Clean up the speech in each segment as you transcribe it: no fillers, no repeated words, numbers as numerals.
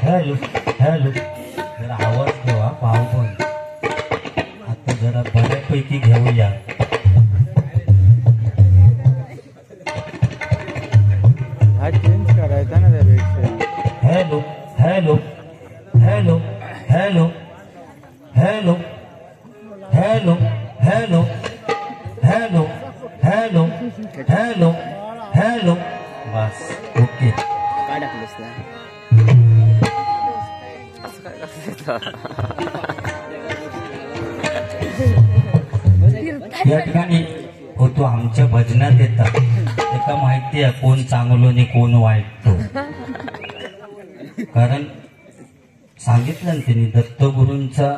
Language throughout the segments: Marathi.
हॅलो हॅलो जरा आवाज ठेवा भाऊ पण आता जरा बऱ्यापैकी घेऊया. हा चेंज करायचा ना त्यापेक्षा. Hello hello hello hello hello hello hello hello hello hello hello बस ओके. काय टाकलंस त्या असं काय या ठिकाणी होतो आमच्या भजनात येतात एका माहिती आहे कोण चांगलो आणि कोण वाईट तो. कारण सांगितलं ना त्यांनी दत्तगुरूंचा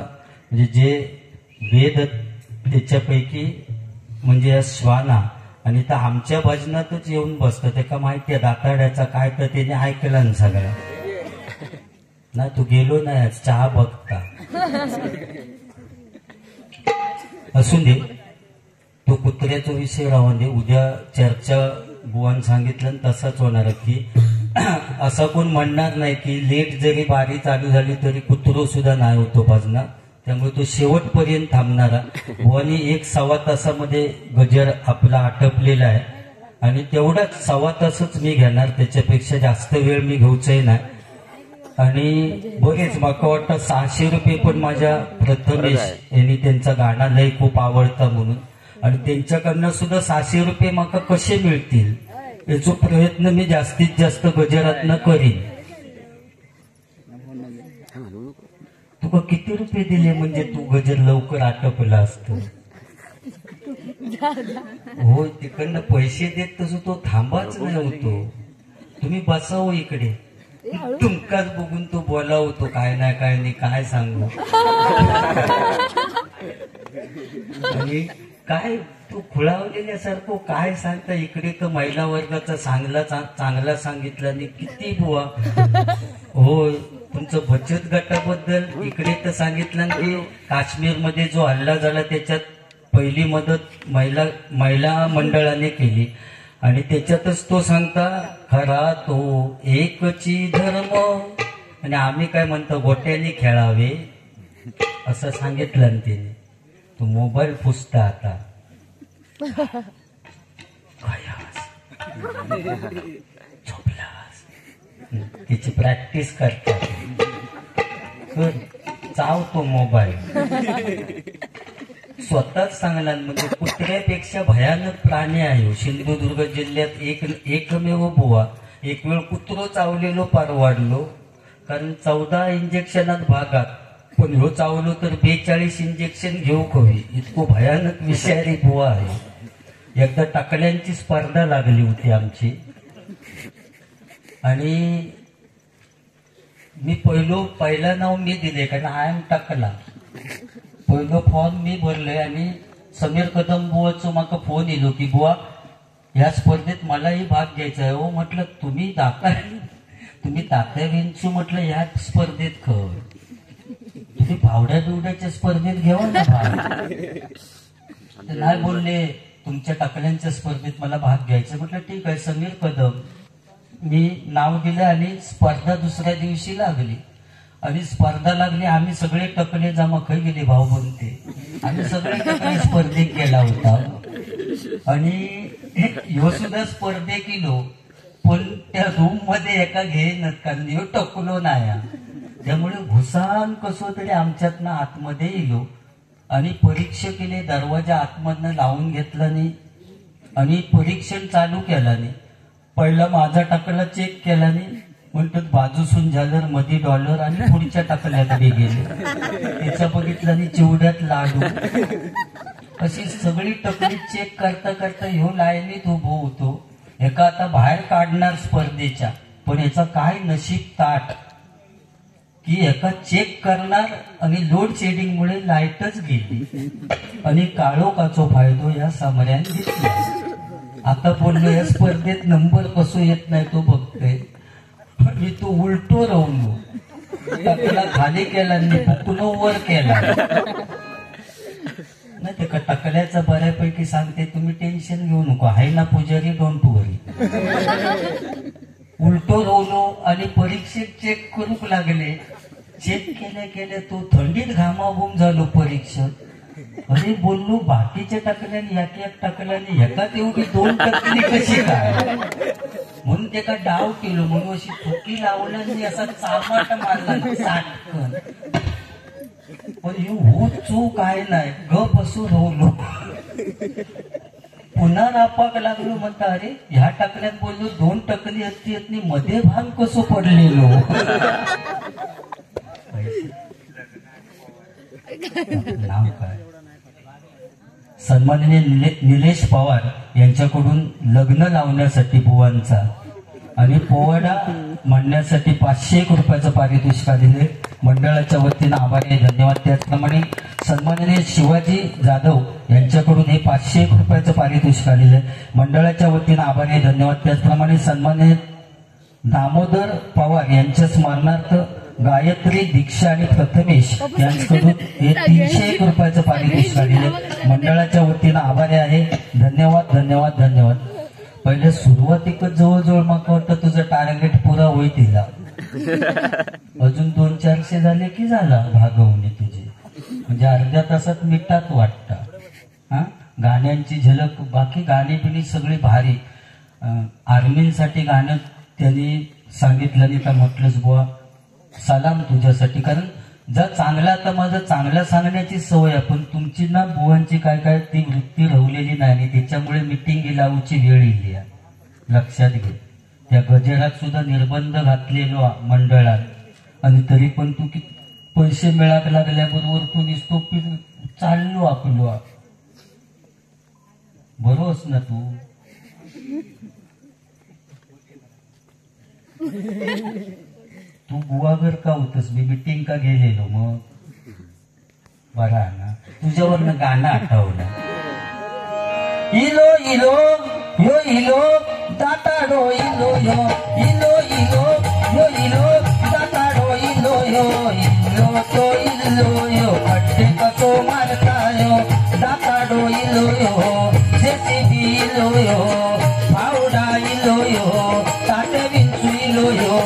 म्हणजे जे वेद त्याच्यापैकी म्हणजे श्वाना आणि तर आमच्या भजनातच येऊन बसतात एका माहिती आहे दाताड्याचा काय तर त्याने ऐकलं ना सगळं ना तू गेलो नाही चहा बघता असून दे तो कुत्र्याचा विषय राहून दे. उद्या चर्चा बुवान सांगितलं तसंच होणार की असं कोण म्हणणार नाही की लेट जरी बारी चालू झाली तरी कुत्रो सुद्धा नाही होतो भजनात. त्यामुळे तो शेवटपर्यंत थांबणारा बुवानी 1-1.25 तासामध्ये गजर आपला आटपलेला आहे आणि तेवढाच 1.25 तासच मी घेणार त्याच्यापेक्षा जास्त वेळ मी घेऊचंही नाही. आणि बरेच मला वाटतं 600 रुपये पण माझ्या प्रथमेश यांनी त्यांचा गाणं लय खूप आवडता म्हणून आणि त्यांच्याकडनं सुद्धा 600 रुपये मला कसे मिळतील याचा प्रयत्न मी जास्तीत जास्त गजरातनं करीन. तुका किती रुपये दिले म्हणजे तू गजर लवकर आटपला असतो. हो तिकडनं पैसे देत तसं तो थांबाच नाही होतो. तुम्ही बसाव इकडे तुमकाच बघून तो बोलावतो काय नाही काय सांगू आणि काय तू खुळावलेल्यासारखं काय सांगता. इकडे तर महिला वर्गाचा चांगला सांगितला आणि किती बुवा होय तुमचं बचत गटाबद्दल इकडे तर सांगितलं की काश्मीरमध्ये जो हल्ला झाला त्याच्यात पहिली मदत महिला मंडळाने केली आणि त्याच्यातच तो सांगता खरा तो एकची धर्म आणि आम्ही काय म्हणतो गोट्याने खेळावे असं सांगितलं त्याने. तो मोबाईल पुसता आता झोपलास त्याची प्रॅक्टिस करतात चावतो मोबाईल स्वतःच सांगणार. म्हणजे कुत्र्यापेक्षा भयानक प्राणी आहे. सिंधुदुर्ग जिल्ह्यात एकमेव बुवा एक वेळ कुत्रो चावलेलो पार वाढलो कारण 14 इंजेक्शनात भागात पण ह्यो चावलो तर 42 इंजेक्शन घेऊ हवी इतको भयानक विषारी बुवा आहे. एकदा टाकल्यांची स्पर्धा लागली होती आमची आणि मी पहिलं नाव मी दिले कारण आय एम टाकला. पहिलं फॉर्म मी भरले आणि समीर कदम बुवाचं मला फोन येलो की बुवा या स्पर्धेत मलाही भाग घ्यायचा आहे. हो म्हटलं तुम्ही तात्या विंचू म्हटलं ह्या स्पर्धेत तुम्ही भावड्या बिवड्याच्या स्पर्धेत घेवा ना भाग. नाही बोलले तुमच्या टाकल्यांच्या स्पर्धेत मला भाग घ्यायचा. म्हटलं ठीक आहे समीर कदम मी नाव दिलं आणि स्पर्धा दुसऱ्या दिवशी लागली आणि स्पर्धा लागली. आम्ही सगळे टकले जमा खाई गेले भाऊ म्हणते आम्ही सगळे टकले स्पर्धेत गेला होता आणि ह्यो सुद्धा स्पर्धे केलो पण त्या रूम मध्ये एका घेईनच कारण ह्यो टकलो नाही. त्यामुळे घुसान कसो तरी आमच्यातनं आतमध्ये येलो आणि परीक्षकेने दरवाजा आतमधनं लावून घेतला नाही आणि परीक्षण चालू केला नाही. पहिला माझा टाकला चेक केला नाही म्हणतात बाजूसून झालं मध्ये डॉलर आणि पुढच्या टाकल्याकडे गेले त्याचा बघितलं आणि चिवड्यात लाडू अशी सगळी टकली चेक करता करता ह्यो लाईनीत उभो होतो. एका आता बाहेर काढणार स्पर्धेच्या पण याचा काय नशीब ताट की एका चेक करणार आणि लोड शेडिंग मुळे लाईटच गेली आणि काळोखाचा फायदो या सामऱ्याने घेतला. आता बोललो या स्पर्धेत नंबर कसो येत नाही तो बघतोय मी तो उलटो राहून टाकला खाली केला आणि फुकलो वर केला नाही ते टाकल्याचं बऱ्यापैकी सांगते तुम्ही टेन्शन घेऊ नको आहे ना पुजारी डोंट वरी उलटो रोवलो आणि परीक्षेत चेक करूक लागले. चेक केले तो थंडीत घामाघूम झालो परीक्षेत. अरे बोललो बाकीच्या टाकल्याने एक टाकल्याने एका तेवढी 2 टक्के कशी काय म्हणून त्याला डाव केलो. म्हणून अशी ठोकी लावल्याने असा चामाट मारला साटकन. पण ही हो चूक आहे नाही ग बसून राहलो. पुन्हा नापाक लागलो. म्हणता अरे ह्या टाकल्यात बोललो 2 टक्के असती मध्ये भाग कसं पडलेलो. नाव काय सन्माननीय निलेश पवार यांच्याकडून लग्न लावण्यासाठी बुवांचा आणि पोवाडा म्हणण्यासाठी 501 रुपयाचं पारितोषिक आलेले मंडळाच्या वतीनं आभारी आहे. धन्यवाद. त्याचप्रमाणे सन्माननीय शिवाजी जाधव यांच्याकडून हे 501 रुपयाचं पारितोषिक आलेलं आहे. मंडळाच्या वतीनं आभारी आहे. धन्यवाद. त्याचप्रमाणे सन्माननीय दामोदर पवार यांच्या स्मरणार्थ गायत्री दीक्षा आणि प्रथमेश यांच्याकडून हे 301 रुपयाचं पारितोषिक आलेलं आहे. मंडळाच्या वतीनं आभारी आहे. धन्यवाद धन्यवाद धन्यवाद. पहिले सुरुवातीक जवळजवळ मला वाटतं तुझं टार्गेट पुरा होईल. अजून 200-400 झाले की झाला भागवणे तुझी. म्हणजे अर्ध्या तासात मिठात वाटतं. हा गाण्यांची झलक बाकी गाणी बिणी सगळी भारी. आर्मीसाठी गाणं त्यांनी सांगितलं नाही का म्हटलंच बुवा सलाम तुझ्यासाठी. कारण जर चांगला आता माझं चांगला सांगण्याची सवय आहे पण तुमची ना बुवांची काय काय ती वृत्ती राहिलेली नाही त्याच्यामुळे मिटिंग लावूची वेळ येईल. लक्षात घे. त्या गजेरात सुद्धा निर्बंध घातलेलो मंडळात आणि तरी पण तू पैसे मिळाक लागल्याबरोबर तू निसतो चाललो आपलो. बरोबरच ना तू. तू बुवागर का होतस मी मिटिंग का गेलेलो मग बरा ना. तुझ्यावरनं गाणं आठवलं. इलो इलो यो इलो दाताडो इलो यो इलो इलो यो इलो दाताडो इलो यो इलो तो इलो यो खड्डे कसो मारतायो दाताडो इलो यो जेसीबी इलो यो फावडा इलो यो ताटे विंचू इलो यो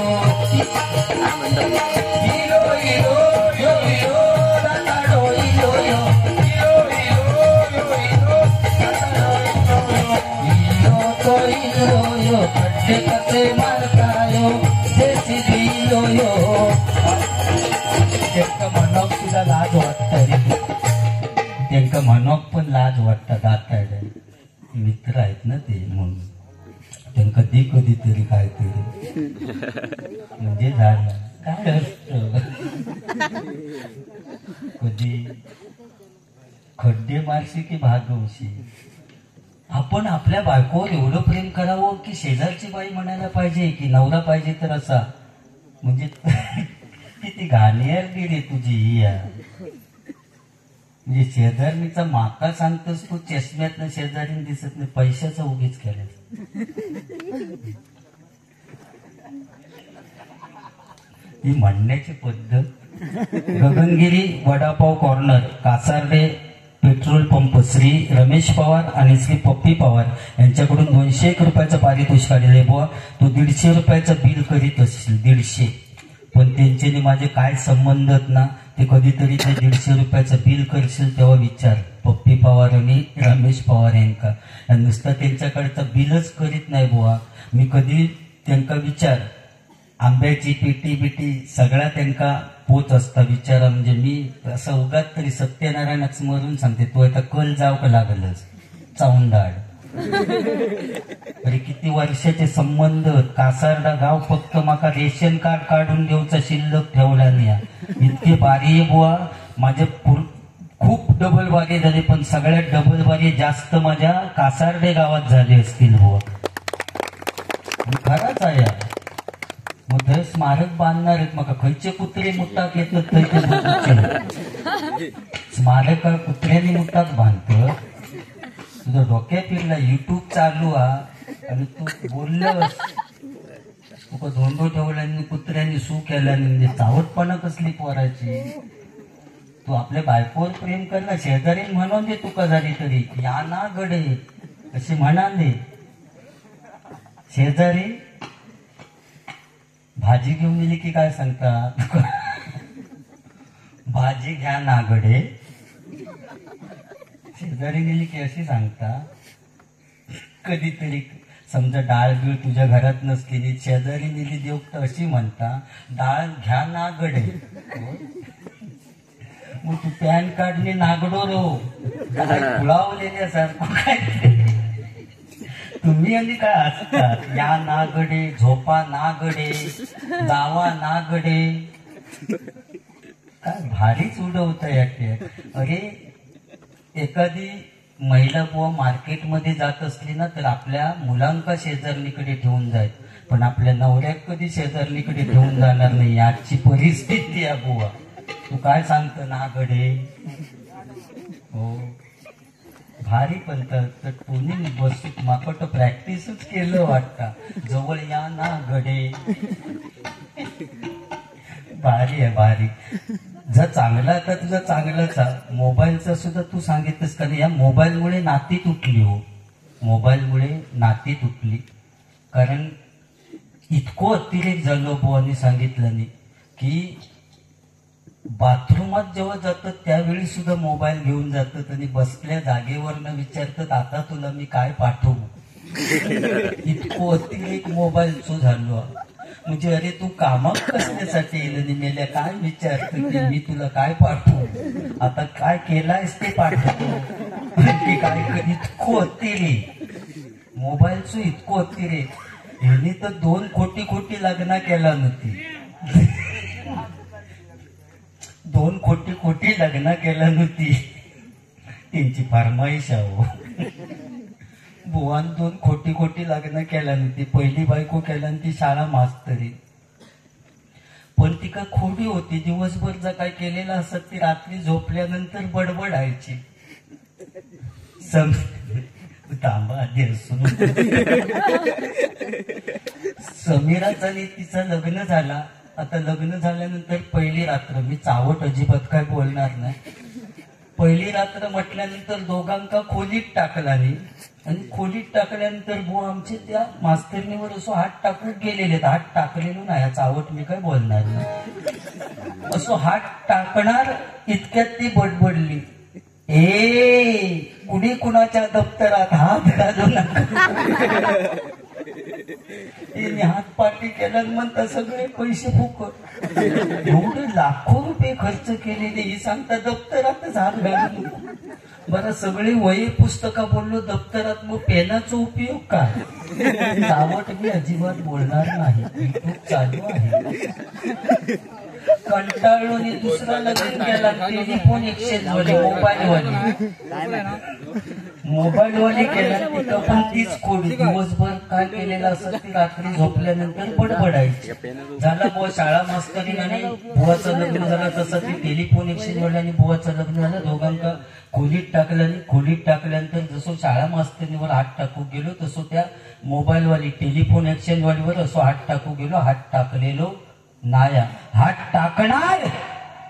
इलो इलो यो इलो दाताडो इलो यो इलो इलो यो इलो दाताडो इलो तो इलो यो खड्डे कसे मारतायो जेसीबी इलो यो. त्यांका म्हणोक सुद्धा लाज वाटत रे. त्यांका म्हणोक पण लाज वाटतं. दाताडे मित्र आहेत ना ते म्हणून त्यांना कधीतरी काहीतरी म्हणजे झालं काय असत. कधी खड्डे मारशी की भागवशी. आपण आपल्या बायकोवर एवढं प्रेम करावं की शेजारची बाई म्हणायला पाहिजे की नवरा पाहिजे तर असा. म्हणजे किती घाणेर रे तुझी ही. म्हणजे शेजारणीचा माका सांगतोस तू चष्म्यातनं शेजारीन दिसत नाही पैशाचा उगीच केला. ही म्हणण्याची पद्धत. Gagangiri vadapav corner Kasarde petrol pump Shri Ramesh Pawar आणि श्री पप्पी पवार यांच्याकडून 201 रुपयाचं पारितोषिक आलेलं आहे. बुवा तू 150 रुपयाचं बिल करीत असशील 150. पण त्यांचे माझे काय संबंध ना. ते कधीतरी ते 150 रुपयाचं बिल करशील तेव्हा विचार पप्पी पवार आणि रमेश पवार यांका. नुसतं त्यांच्याकडचं बिलच करीत नाही बुवा. मी कधी त्यांका विचार आंब्याची पेटी बिटी सगळा त्यांका पोच असता विचारा. म्हणजे मी असं उगाच तरी सत्यनारायणच स्मरून सांगते तू आता कल जाव का लागलच चावंडाळ. अरे किती वर्षाचे संबंध. कासारडा गाव फक्त माका रेशन कार्ड काढून घेऊचा शिल्लक ठेवला नाही. इतके बारी बुवा. माझे खूप डबल बारी झाले पण सगळ्यात डबल बारी जास्त माझ्या कासारडे गावात झाले असतील बुवा. खराच आहे. मग थंय स्मारक बांधणार आहेत मग खंयचे कुत्रे मुताक येतात थंय स्मारक कुत्र्यांनी मुताक बांधत. तुझं डोक्यात फिरला युट्यूब चालू आणि तू बोललंस तुका धोंडो ठेवल्याने कुत्र्यांनी सू केल्याने म्हणजे चावटपणा कसली पोराची. तू आपल्या बायकोवर प्रेम कर ना. शेजारी म्हणून दे तुका झाली तरी या ना गडे अशी म्हणा दे. शेजारी भाजी घेऊन गेली की काय सांगता, भाजी घ्या नागडे. शेजारी नेली की अशी सांगता. कधीतरी समजा डाळ बीळ तुझ्या घरात नसलेली शेजारी नेली देव तर अशी म्हणता, डाळ घ्या नागडे. मग तू पॅन कार्डने नागडो रो फुलावलेल्यासारखं काय तुम्ही आणि काय असतात. या नागडे, झोपा नागडे, जावा नागडे. काय भारीच उडवता याचे. अरे एखादी महिला बुवा मार्केटमध्ये जात असली ना तर आपल्या मुलांका शेजारणीकडे ठेवून जाईल, पण आपल्या नवऱ्याक कधी शेजारणीकडे ठेवून जाणार नाही. आजची परिस्थिती आहे बुवा. तू काय सांगत नागडे. हो भारी पण तर कोणी बस माकट प्रॅक्टिसच केलं वाटतं. जवळ या नागडे. भारी आहे भारी. जर चांगला तर तुझं चांगलंच आहे. मोबाईलचं सुद्धा तू सांगितलंस का नाही. या मोबाईलमुळे नाती तुटली हो. मोबाईलमुळे नाती तुटली. कारण इतकं अतिरेक झालो बुवानी सांगितलं नाही की बाथरूमात जेव्हा जातात त्यावेळी सुद्धा मोबाईल घेऊन जातात आणि बसल्या जागेवर न विचारतात आता तुला मी काय पाठवू. इतकं अतिरेक मोबाईलचं झालो. म्हणजे अरे तू कामात कसल्यासाठी येईल आणि मेल्या काय विचारत की मी तुला काय पाठवू. आता काय केलायस ते पाठवतो की काय. इतकं अतिरेक मोबाईलचं इतकं अतिरेक. ह्याने तर 2 कोटी लग्न केला नव्हती. 2 कोटी लग्न केला नव्हती. त्यांची फरमाईश आहे. बुवान 2 कोटी लग्न केला नव्हती. पहिली बायको केला ती शाळा मास्तरी. पण ती का खोडी होती. दिवसभर जर काय केलेलं असत ती रात्री झोपल्यानंतर बडबडायची. थांबा आधी असून समीराचा आणि तिचं लग्न झाला. आता लग्न झाल्यानंतर पहिली रात्र, मी चावट अजिबात काय बोलणार नाही. पहिली रात्र म्हटल्यानंतर दोघांका खोलीत टाकला नाही. आणि खोलीत टाकल्यानंतर बुवा आमचे त्या मास्तरणीवर असं हात टाकून गेलेले. हात टाकलेलो नाही चावट मी काय बोलणार नाही. असं हात टाकणार इतक्यात ती बडबडली, ए कुणी कुणाच्या दप्तरात हात घालू नका. हात पाठी केला म्हणता सगळे पैसे फुकट. एवढे लाखो रुपये खर्च केलेले ही सांगता दप्तरातच हात घालू नको. बरं सगळे वही पुस्तकं बोललो दप्तरात, मग पेनाचा उपयोग काय. चावट मी अजिबात बोलणार नाही. युट्यूब चालू आहे. कंटाळून दुसरा लग्न केला. टेलिफोन एक्सचेंज वाले मोबाईलवाले केला. तिथं पण तीच खोडी. दिवसभर काय केलेलं असं ती रात्री झोपल्यानंतर बडबडायची. झाला बुवा शाळा मास्तरीने बुवाचं लग्न झालं तसं ती टेलिफोन एक्सचेंज वाल्याने बुवाचं लग्न झालं. दोघांका खोलीत टाकलं आणि खोलीत टाकल्यानंतर जसं शाळा मास्तरीवर हात टाकू गेलो तसं त्या मोबाईलवाली टेलिफोन एक्सचेंज वालीवर असं हात टाकू गेलो. हात टाकलेलो नाया. हात टाकणार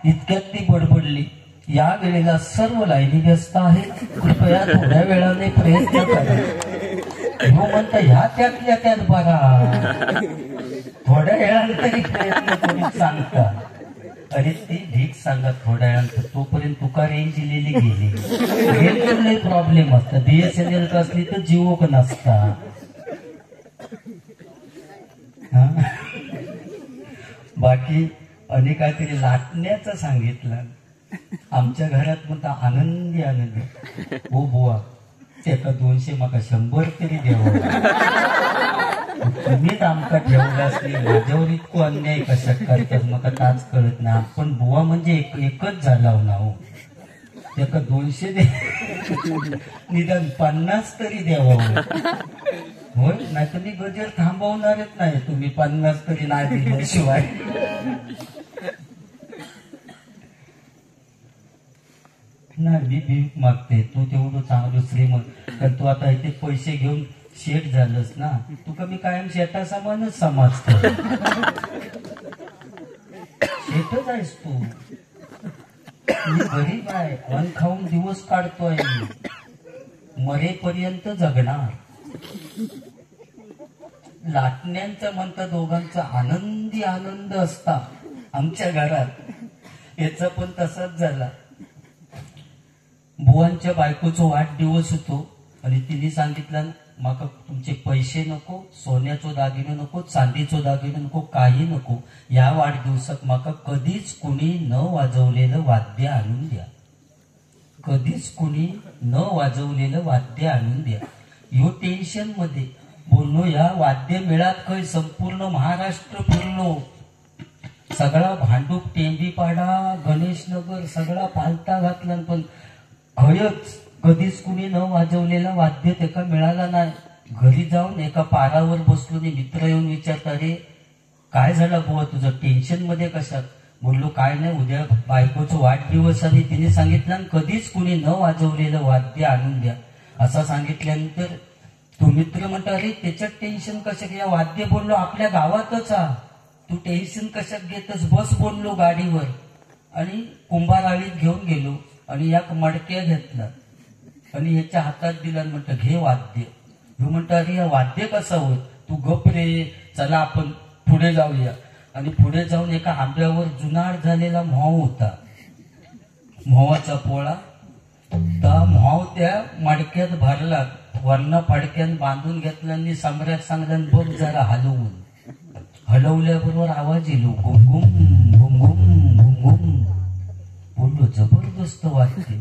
इतक्यात ती बडबडली, या वेळेला सर्व लाईनी व्यस्त आहेत, कृपया थोड्या वेळाने प्रयत्न करा. हो म्हणता ह्या त्यात बघा थोड्या वेळाने तरी प्रयत्न करून सांगता. अरे ती भीक सांगा थोड्या वेळानंतर. तोपर्यंत तुका रेंज दिलेली गेली. रेंज प्रॉब्लेम असतात. BSNL का असली तर जिओ का नसता. बाकी आणि काहीतरी लाटण्याचं सांगितलं. आमच्या घरात म्हणता आनंदी हो बुवा त्याका 200 माका 100 तरी द्यावं. तुम्हीच आमका ठेवलं असली माझ्यावर इतकं अन्याय कशात करतात मग ताच कळत नाही. पण बुवा म्हणजे एकच झाला ना हो. त्याका 200 दे निदान 50 तरी द्यावं. होय नाही तर मी गजर थांबवणारच नाही. तुम्ही 50 तरी नाही दिल्याशिवाय. नाही मी भीक मागते. तू तेवढं चांगलं श्रीमंत तर तू आता इथे पैसे घेऊन शेठ झालंस ना. तुका मी कायम शेटा समानच समजतो. शेठच आहेस तू. मी गरीब आहे. अन्न खाऊन दिवस काढतोय. मरेपर्यंत जगणार. लाटण्यांचा म्हणता दोघांचा आनंदी आनंद असता आमच्या घरात याचा पण तसाच झाला. बुवांच्या बायकोचा वाढदिवस होतो आणि तिने सांगितलं माका तुमचे पैसे नको, सोन्याचो दागिने नको, चांदीचो दागिने नको, काही नको. या वाढदिवसात माका कधीच कुणी न वाजवलेलं वाद्य आणून द्या, कधीच कुणी न वाजवलेलं वाद्य आणून द्या. यो टेन्शन मध्ये बोललो. या वाद्य मेळात काही संपूर्ण महाराष्ट्र फिरलो. सगळा भांडूप, टेंबीपाडा, गणेशनगर सगळा पालता घातला, पण खयच कधीच कुणी न वाजवलेला वाद्य त्याका मिळाला नाही. घरी जाऊन एका पारावर बसलो आणि मित्र येऊन विचारता, अरे काय झालं बुवा तुझं, टेन्शन मध्ये कशात? बोललो काय नाही, उद्या बायकोचा वाढदिवस आणि तिने सांगितलं कधीच कुणी न वाजवलेलं वाद्य आणून द्या. असं सांगितल्यानंतर तो मित्र म्हणतो, अरे त्याच्यात टेन्शन कशा, या वाद्य बोललो आपल्या गावातच हा, तू टेन्शन कशात घेतस, बस बोललो गाडीवर. आणि कुंभाराळीत घेऊन गेलो आणि या मडक्या घेतला आणि ह्याच्या हातात दिला. म्हणतं घे वाद्य. ह्यो म्हणतो, अरे या वाद्य कसं होत, तू गप रे, चला आपण पुढे जाऊया. आणि पुढे जाऊन एका आंब्यावर जुनाड झालेला म्हाव होता, म्हावाचा पोळा. त्या म्हाव त्या मडक्यात भरला, वर्ण फडक्यान बांधून घेतला आणि सम्राट सांगला बघ जरा हलवून. हलवल्याबरोबर आवाज येलो, घुमघुम घुमघुम घुमघुम. बोललो जबरदस्त वाद्य.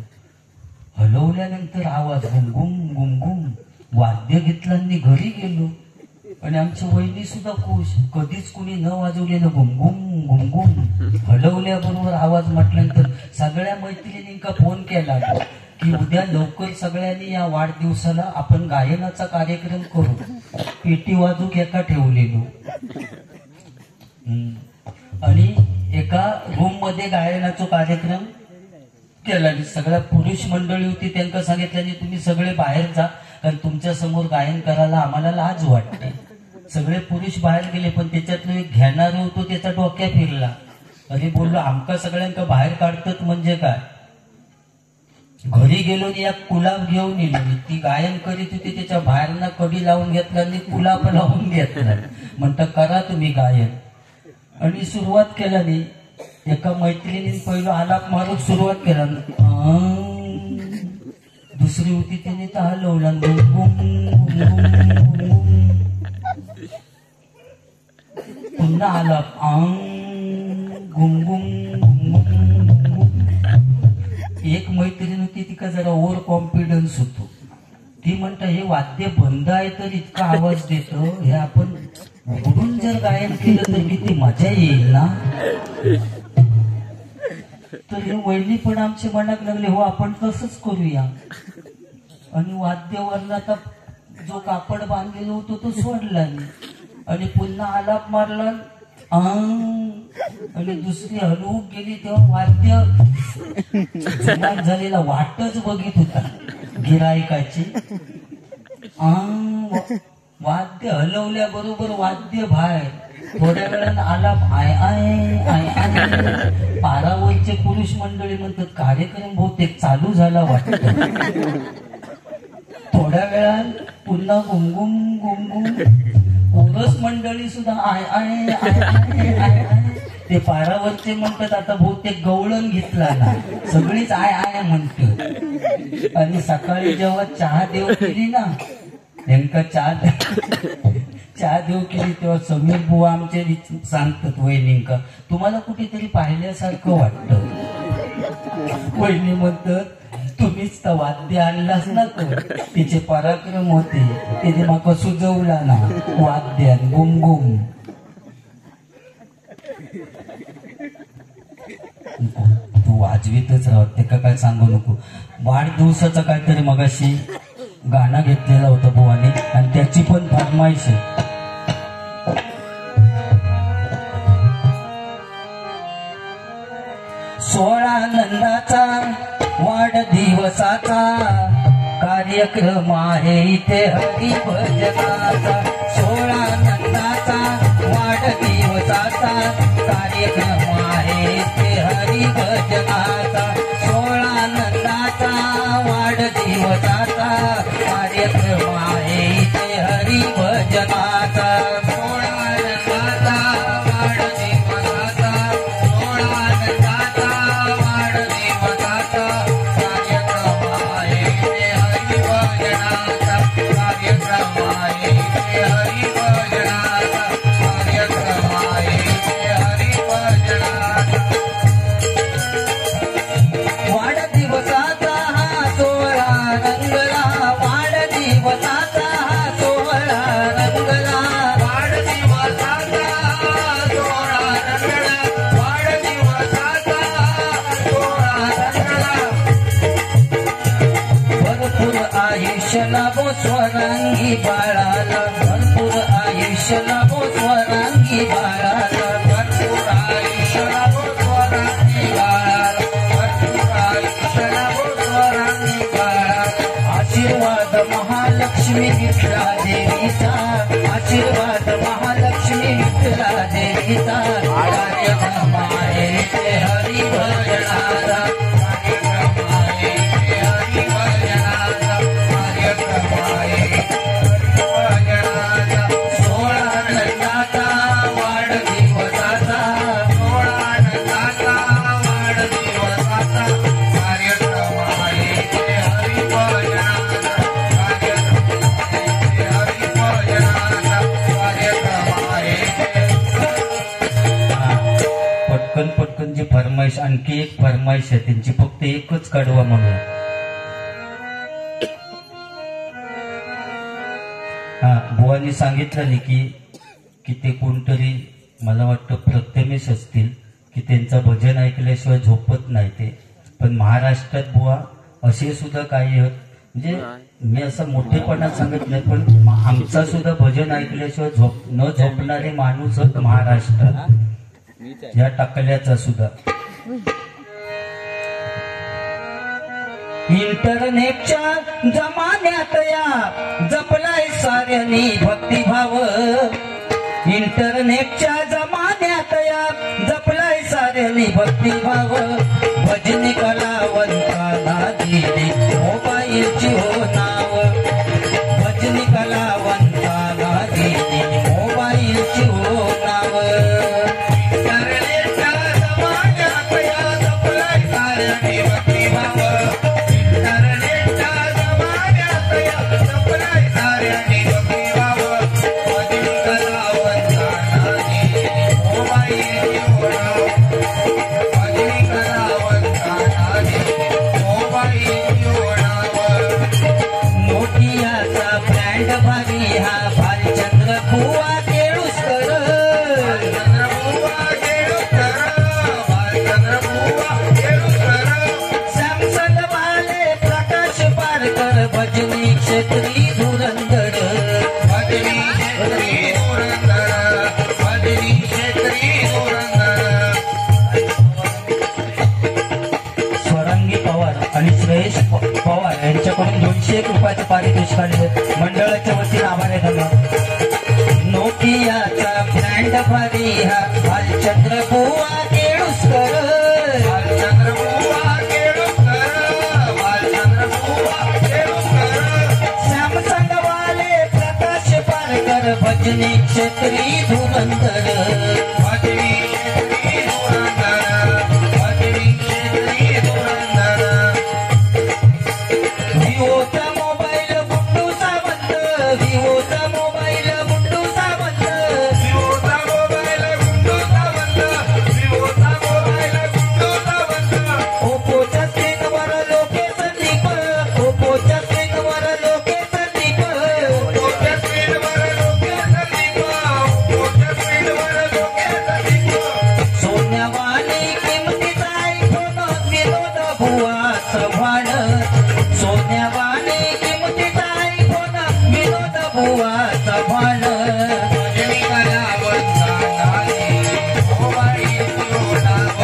हलवल्यानंतर आवाज घुमघुम घुमघुम. वाद्य घेतलं आणि घरी गेलो आणि आमची वहिनी सुद्धा खुश. कधीच कुणी न वाजवलेलं घुमघुम घुमघुम. हलवल्याबरोबर आवाज म्हटल्यानंतर सगळ्या मैत्रिणींका फोन केला की उद्या लवकर सगळ्यांनी या वाढदिवसाला आपण गायनाचा कार्यक्रम करू. पेटी वाजूक एका ठेवलेलो आणि एका रूम मध्ये गायनाचा कार्यक्रम केला. सगळ्या पुरुष मंडळी होती, त्यांना सांगितलं तुम्ही सगळे बाहेर जा, कारण तुमच्या समोर गायन करायला आम्हाला लाज वाटते. सगळे पुरुष बाहेर गेले, पण त्याच्यातलं एक घेणारे होतो त्याचा डोक्या फिरला. अरे बोललो आमका सगळ्यांका बाहेर काढतात म्हणजे काय. घरी गेलो आणि एक कुलाब घेऊन येलो. ती गायन करीत होती, त्याच्या बाहेरना कडी लावून घेतला आणि कुलाब लावून घेतला. म्हणता करा तुम्ही गायन. आणि सुरुवात केला नाही. एका मैत्रिणीने पहिलं आलाप मारून सुरुवात केला. दुसरी होती तिने तर हलवला. पुन्हा आलाप घुमघुम. एक मैत्रीण होती तिका जरा ओव्हर कॉन्फिडन्स होतो. ती म्हणता हे वाद्य बंद आहे तर इतका आवाज देतो, हे आपण उघडून जर गायन केलं तर किती मजा येईल ना. तर हे वहिनी पण आमच्या मनात लागले, हो आपण तसंच करूया. आणि वाद्यावरला आता जो कापड बांधलेला होतो तो सोडला आणि पुन्हा आलाप मारला आणि दुसरी हलवून गेली. तेव्हा वाद्य झालेला वाटच बघित होता गिरायकाची. वाद्य हलवल्याबरोबर वाद्य बाहेर. थोड्या वेळानं आलाप आय आय आय आय. पारावरचे पुरुष मंडळी म्हणतात कार्यक्रम बहुतेक चालू झाला वाटत. थोड्या वेळात पुन्हा घुमघुम घुमघुम. कोरस मंडळी सुद्धा I I I I I. ते पारावरचे म्हणतात आता बहुतेक गवळण घेतला ना, सगळीच आय आय म्हणतात. आणि सकाळी जेव्हा चहा देव केली ना, नेमका चहा देव केली तेव्हा समीर बुवा आमचे सांगतात वहिनींका, तुम्हाला कुठेतरी पाहिल्यासारखं वाटतं. वहिनी म्हणतात तुम्हीच तर वाद्य आणलास ना, तिचे पराक्रम होते, तिने माका सुजवला ना वाद्यान गुमगुम. तू वाजवीतच राहत, ते का काय सांगू नको. वाढदिवसाचं काहीतरी मगाशी गाणं घेतलेलं होतं बुवाने आणि त्याची पण फरमाईश आहे. सोळा नंदाचा वाढदिवसाचा कार्यक्रम आहे इथे हरिभजनाचा. सोळा नंदाचा वाढदिवसाचा कार्यक्रम आहे इथे हरिभजनाचा. सोळा नंदाचा वाढदिवसाचा कार्यक्रम आहे इथे हरिभजनाचा. पटकन पटकन जी फरमाईश, आणखी एक फरमाईश आहे त्यांची, फक्त एकच कडवा म्हणून. हा, बुवानी सांगितलं की ते कोणतरी, मला वाटतं प्रथमेश असतील, की त्यांचं भजन ऐकल्याशिवाय झोपत नाही ते. पण महाराष्ट्रात बुवा असे सुद्धा काही आहेत, म्हणजे मी असं मोठेपणा सांगत नाही, पण आमचा सुद्धा भजन ऐकल्याशिवाय न झोपणारे माणूस महाराष्ट्रात, या टाकल्याचा सुद्धा. इंटरनेटच्या जमान्यात या जपलाय साऱ्यांनी भक्तिभाव. इंटरनेटच्या जमान्यात या जपलाय साऱ्यांनी भक्तिभाव. भजनी कलावंतांना दिली मोबाईलची हो नाव. भजनी कलावंतांना दिली मोबाईलची हो नाव. इंटरनेटच्या जमान्यात या जपलाय साऱ्यांनी भक्तिभाव. इंटरनेटच्या जमान्यात या जपलाय साऱ्यांनी भक्तिभाव. भजनी कलावंतांना दिली मोबाईलची हो नाव. भजनी कलावंतांना दिली मोबाईलची हो नाव. नोकियाचा ब्रँड भारी हा भालचंद्र बुवा केळुसकर. भालचंद्र बुवा केळुसकर. भालचंद्र बुवा केळुसकर. सॅमसंग वाले प्रकाश पारकर भजनी क्षेत्री धुरंधर. भजनी क्षेत्री धुरंधर. भजनी क्षेत्री धुरंधर. स्वरांगी पवार आणि श्रेयश पवार यांच्याकडून 201 रुपयाचं पारितोषिक आले. मंडळाच्या वतीने आभार आहे त्यांना. नोकियाचा ब्रँड भारी हा भालचंद्र बुवा केळुसकर. भालचंद्र बुवा केळुसकर. भालचंद्र बुवा केळुसकर. सॅमसंग वाले प्रकाश पारकर भजनी क्षेत्री धुरंधर. भजनी क्षेत्री धुरंधर. भजनी क्षेत्री धुरंधर. विवोचा मोबाईल गुंडू सावंत. विवोचा मोबाईल गुंडू सावंत. विवोचा मोबाईल गुंडू सावंत. विवोचा मोबाईल गुंडू सावंत. ओप्पोच्या स्क्रीनवर लोकेशन दीप. ओप्पोच्या स्क्रीनवर लोकेशन दीप. ओप्पोच्या स्क्रीनवर लोकेशन दीप. ओप्पोच्या स्क्रीनवर लोकेशन दीप. सोन्यावाणी किमतीचा आयफोन विनोद बुवा चव्हाण. सोन्यावाणी किमतीचा आयफोन विनोद बुवा चव्हाण. भजनी कलावंतांना दिली मोबाईलची हो नाव.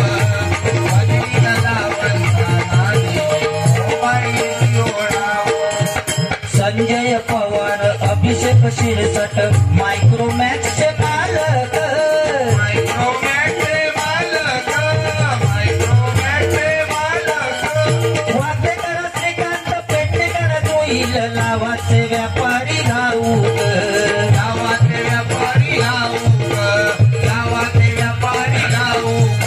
भजनी कलावंतांना दिली मोबाईलची हो नाव. संजय पवार अभिषेक शिरसट मायक्रोमॅक्सचे मालक. मायक्रोमॅक्सचे मालक. मायक्रोमॅक्सचे मालक. वाटेकर श्रीकांत पेटणेकर जोईल लावाचे व्यापारी घाऊक. गावाचे व्यापारी घाऊक. गावाचे व्यापारी घाऊक.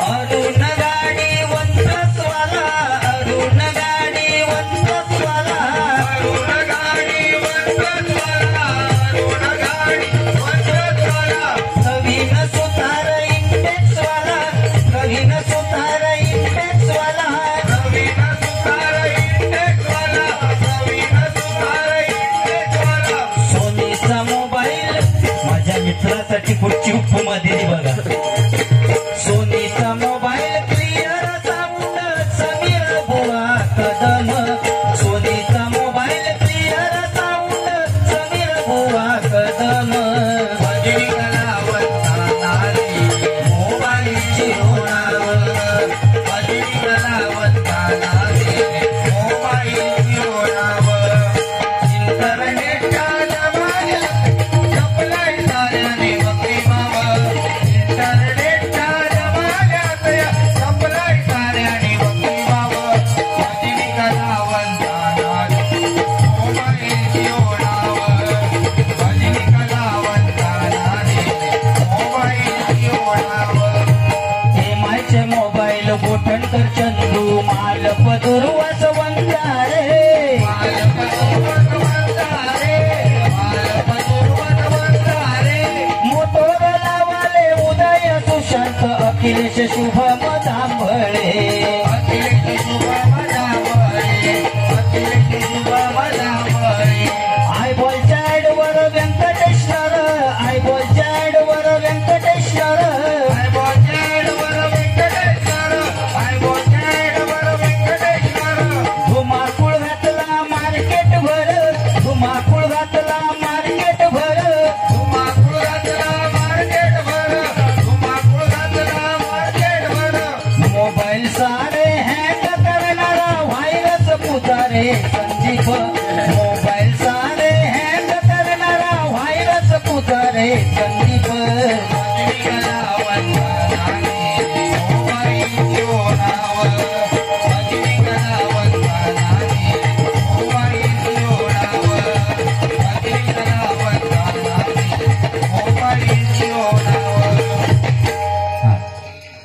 अरुण गाडी वंतस्वाला. अरुण गाडी वंतस्वाला. अरुण गाडी वंतस्वाला. अरुण गाडी वंतस्वाला. नवीन सुतार इंटेक्सवाला. नवीन सुतार इंटेक्सवाला. नवीन सुतार इंटेक्सवाला. नवीन सुतार अखिलेश शुभम दांभळे अखिलेश शुभम दांभळे अखिलेश शुभम दांभळे आय बॉल चॅडवर व्यंकटेश्वर आय बॉल चॅडवर व्यंकटेश्वर आय बॉल चॅडवर व्यंकटेश्वर आय बॉल चॅडवर व्यंकटेश्वर धुमाकूळ घातला मार्केट भर धुमाकूळ घातला मार्केट भर धुमाकूळ घातला मार्केट भर धुमाकूळ घातला मार्केट भर मोबाईल सारे हँग करणारा व्हायरस पुजारे संदीप मोबाईल सारे हँग करणारा व्हायरस पुजारे संदीप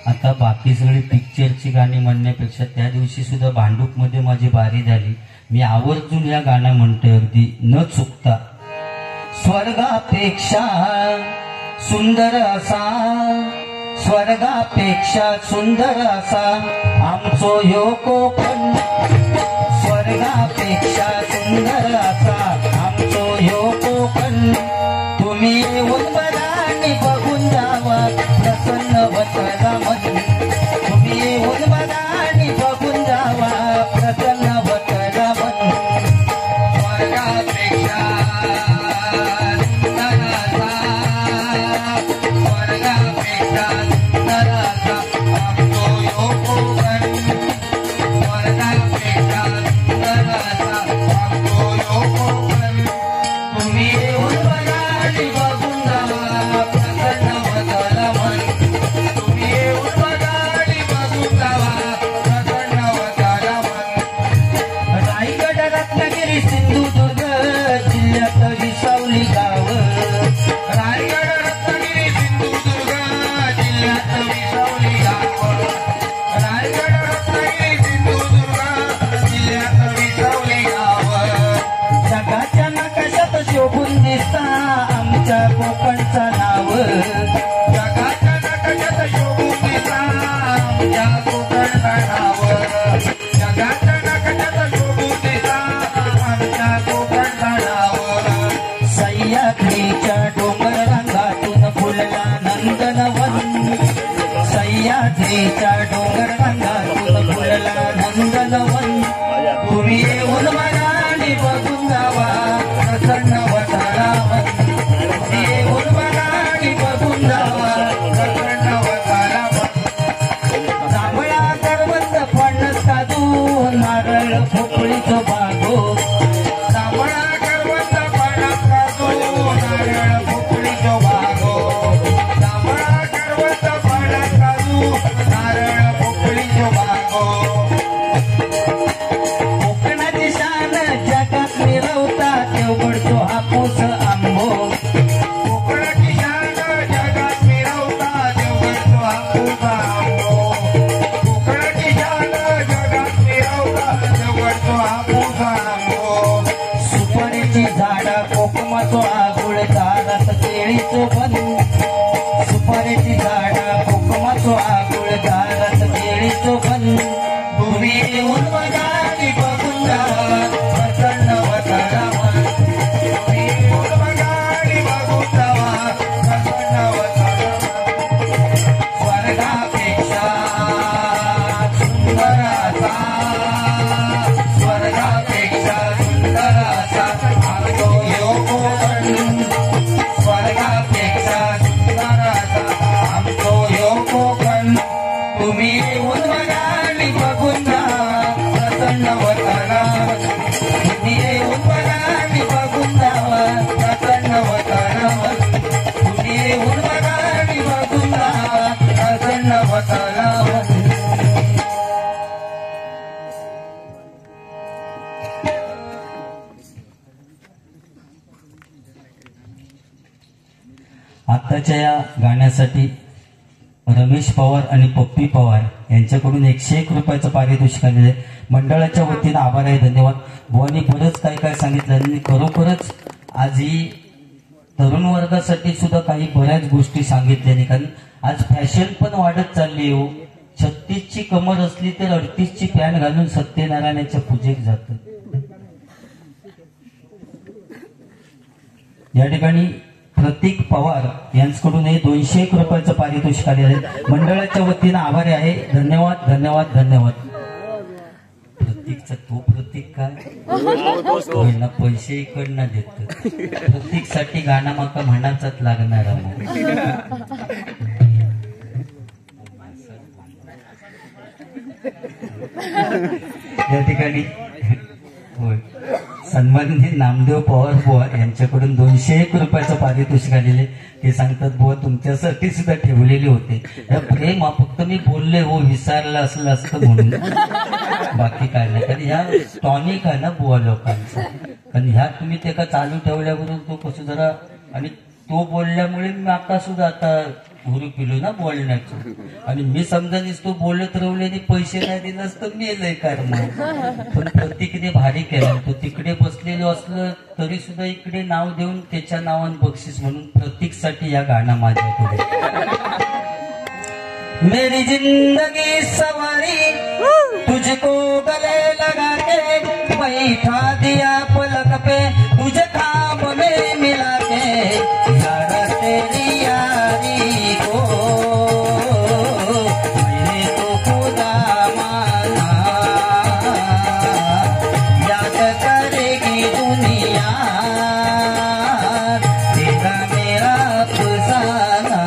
आता बाकी सगळी पिक्चरची गाणी म्हणण्यापेक्षा त्या दिवशी सुद्धा भांडूप मध्ये माझी बारी झाली. मी आवर्जून या गाणं म्हणतोय अगदी न चुकता. स्वर्गापेक्षा सुंदर असा स्वर्गापेक्षा सुंदर असा आमचो ह्यो कोकण स्वर्गापेक्षा सुंदर असा आमचो ह्यो कोकण तुम्ही येऊन बघानी बघून जावा प्रसन्न वतला मन तुम्ही येऊन बघानी बघून जावा प्रसन्न वतला मन स्वर्गापेक्षा सुंदर असा स्वर्गापेक्षा सुंदर असा आमचो ह्यो कोकण स्वर्गापेक्षा सुंदर असा आमचो ह्यो कोकण तुम्ही येऊन बघानी बघून जावा प्रसन्न वतला मन तुम्ही येऊन बघानी बघून जावा प्रसन्न वतला मन. रायगड रत्नागिरी सिंधुदुर्ग जिल्ह्यात विसावली गाव रायगड रत्नागिरी सिंधुदुर्ग जिल्ह्यात विसावली गाव रायगड रत्नागिरी सिंधुदुर्ग जिल्ह्यात विसावली गाव जगाच्या नकाशात शोभून दिसता आमच्या कोकणचं नाव जगाच्या नकाशात शोभून दिसता आमच्या कोकणचं नाव जगाच्या नकाशात शोभून दिसता आमच्या कोकणचं नाव. सह्याद्रीच्या डोंगर रंगातून फुलला नंदनवन सह्याद्रीच्या डोंगर रंगातून फुलला नंदनवन तुम्ही येऊन बघानी बघून जावा प्रसन्न वतला मन तुम्ही येऊन बघानी बघून जावा प्रसन्न वतला मन. जांभळा करवंद फणस काजू नारळ पोकळीचो बागो जांभळा करवंद फणस काजू नारळ पोकळीचो बागो जांभळा करवंद फणस काजू नारळ पोकळीचो बागो. कोकणाची शान जगात मिरवता देवगडचो हापूस आंबो कोकणाची शान जगात मिरवता देवगडचो हापूस आंबो कोकणाची शान जगात मिरवता देवगडचो हापूस आंबो. सुपारीची झाडा कोकमाचो आगुळ दारात केळीचो बन सुपारीची झाडा कोकमाचो आगुळ दारात केळीचो बन तुम्ही येऊन बघानी बघून जावा प्रसन्न वतला मन तुम्ही येऊन बघानी बघून जावा प्रसन्न वतला मन. स्वर्गापेक्षा सुंदर असा स्वर्गापेक्षा सुंदर असा आमचो ह्यो कोकण स्वर्गापेक्षा सुंदर असा आमचो ह्यो कोकण तुम्ही येऊन बघानी बघून जावा प्रसन्न वतला तुम्ही येऊन बघानी बघून जावा प्रसन्न वतला तुम्ही येऊन बघानी बघून जावा प्रसन्न वतला. आताच्या या गाण्यासाठी रमेश पवार आणि पप्पी पवार यांच्याकडून 101 रुपयाचं पारितोषिक आलेलं आहे. मंडळाच्या वतीनं आभार आहे, धन्यवाद. बुवानी बरंच काय काय सांगितलं आणि खरोखरच आज ही तरुण वर्गासाठी सुद्धा काही बऱ्याच गोष्टी सांगितल्या. कारण आज फॅशन पण वाढत चालली हो. 36ची कमर असली तर 38ची पॅन्ट घालून सत्यनारायणाच्या पूजेक जात. या ठिकाणी प्रतीक पवार यांच्याकडून 201 रुपयाचं पारितोषिक आले आहे. मंडळाच्या वतीनं आभारी आहे. धन्यवाद धन्यवाद धन्यवाद. प्रतीकचा तो प्रतीक काय ना पैसे इकडनं देत. प्रतीक साठी गाणं माका म्हणाचाच लागणार. या ठिकाणी होय सन्माननीय नामदेव पवार बुवा यांच्याकडून 201 रुपयाचं पारितोषिक आलेले. ते सांगतात बुवा तुमच्यासाठी सुद्धा ठेवलेले होते. प्रेम फक्त मी बोलले हो विसरलं असलं असतं म्हणून, बाकी काय नाही. कारण ह्या टॉनिक आहे ना बुवा लोकांचा. कारण ह्या तुम्ही ते का चालू ठेवल्यावरून तो कसं जरा, आणि तो बोलल्यामुळे माका सुद्धा आता हुरू पिलो ना बोलण्याचं. आणि मी समजा तो बोलत रवल्याने पैसे नाही दिलास तर मेलय कर्म. पण प्रतीकने भारी केला. तो तिकडे बसलेलो असलं तरी सुद्धा इकडे नाव देऊन त्याच्या नावानं बक्षीस म्हणून प्रतीकसाठी या गाणं माझ्याकडे. मेरी जिंदगी सवारी तुझको गले लगा के बैठा दिया पलक पे तुझे खाब में मिला के यारा तेरी यारी को मैंने तो खुदा माना याद करेगी दुनिया तेरा मेरा अफसाना.